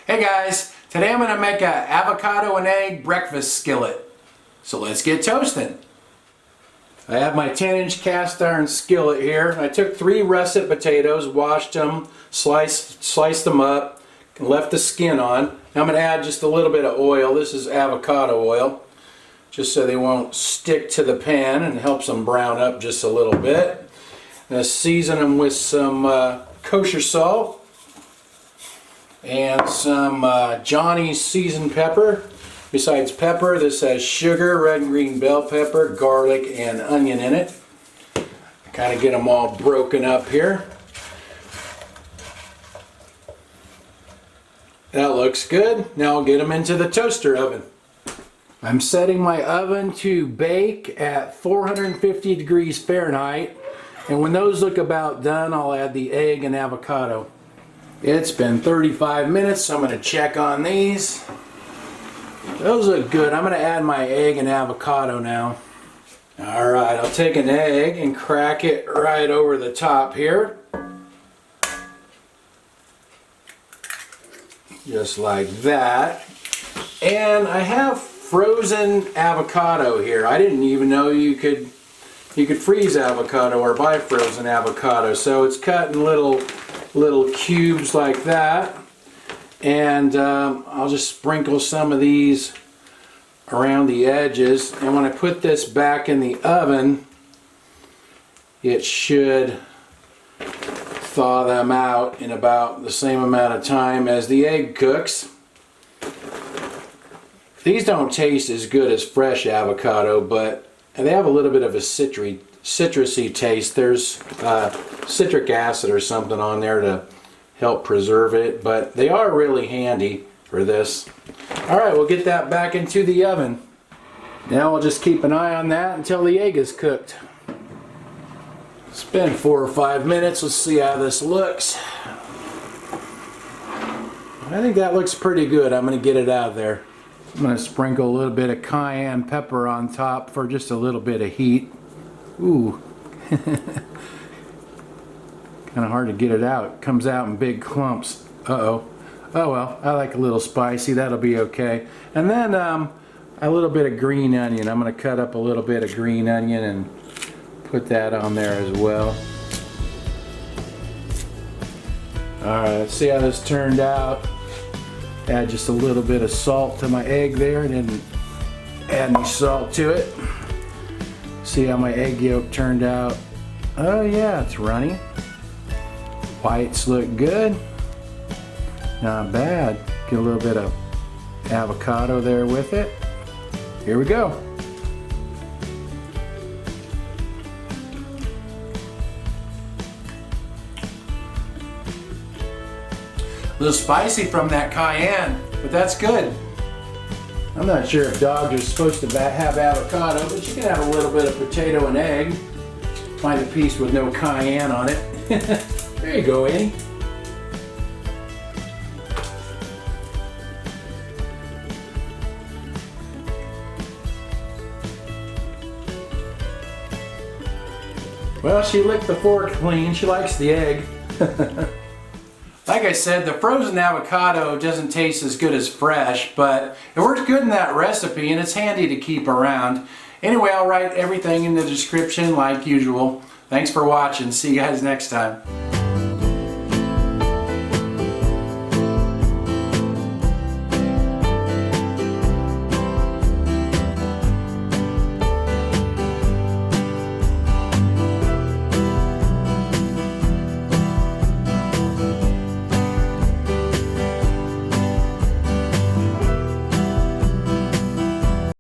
Hey guys, today I'm going to make an avocado and egg breakfast skillet. So let's get toasting. I have my 10-inch cast iron skillet here. I took 3 russet potatoes, washed them, sliced them up, and left the skin on. Now I'm going to add just a little bit of oil. This is avocado oil, just so they won't stick to the pan, and helps them brown up just a little bit. I'm going to season them with some kosher salt and some Johnny's seasoned pepper. Besides pepper, this has sugar, red and green bell pepper, garlic, and onion in it. Kind of get them all broken up here. That looks good. Now I'll get them into the toaster oven. I'm setting my oven to bake at 450 degrees Fahrenheit. And when those look about done, I'll add the egg and avocado. It's been 35 minutes, so I'm going to check on these. Those look good. I'm going to add my egg and avocado now. Alright, I'll take an egg and crack it right over the top here. Just like that. And I have frozen avocado here. I didn't even know you could freeze avocado or buy frozen avocado. So it's cut in little cubes like that, and I'll just sprinkle some of these around the edges, and when I put this back in the oven, it should thaw them out in about the same amount of time as the egg cooks. These don't taste as good as fresh avocado, but they have a little bit of a citrusy taste. There's citric acid or something on there to help preserve it, but they are really handy for this. Alright, we'll get that back into the oven. Now we'll just keep an eye on that until the egg is cooked. It's been 4 or 5 minutes. Let's see how this looks. I think that looks pretty good. I'm going to get it out of there. I'm going to sprinkle a little bit of cayenne pepper on top for just a little bit of heat. Ooh. Kind of hard to get it out. It comes out in big clumps. Uh-oh. Oh well, I like a little spicy. That'll be okay. And then a little bit of green onion. I'm going to cut up a little bit of green onion and put that on there as well. Alright, let's see how this turned out. Add just a little bit of salt to my egg there. Didn't add any salt to it. See how my egg yolk turned out. Oh yeah, it's runny. Whites look good. Not bad. Get a little bit of avocado there with it. Here we go. A little spicy from that cayenne, but that's good. I'm not sure if dogs are supposed to have avocado, but you can have a little bit of potato and egg. Find a piece with no cayenne on it. There you go, Annie. Well, she licked the fork clean. She likes the egg. Like I said, the frozen avocado doesn't taste as good as fresh, but it works good in that recipe and it's handy to keep around. Anyway, I'll write everything in the description like usual. Thanks for watching. See you guys next time.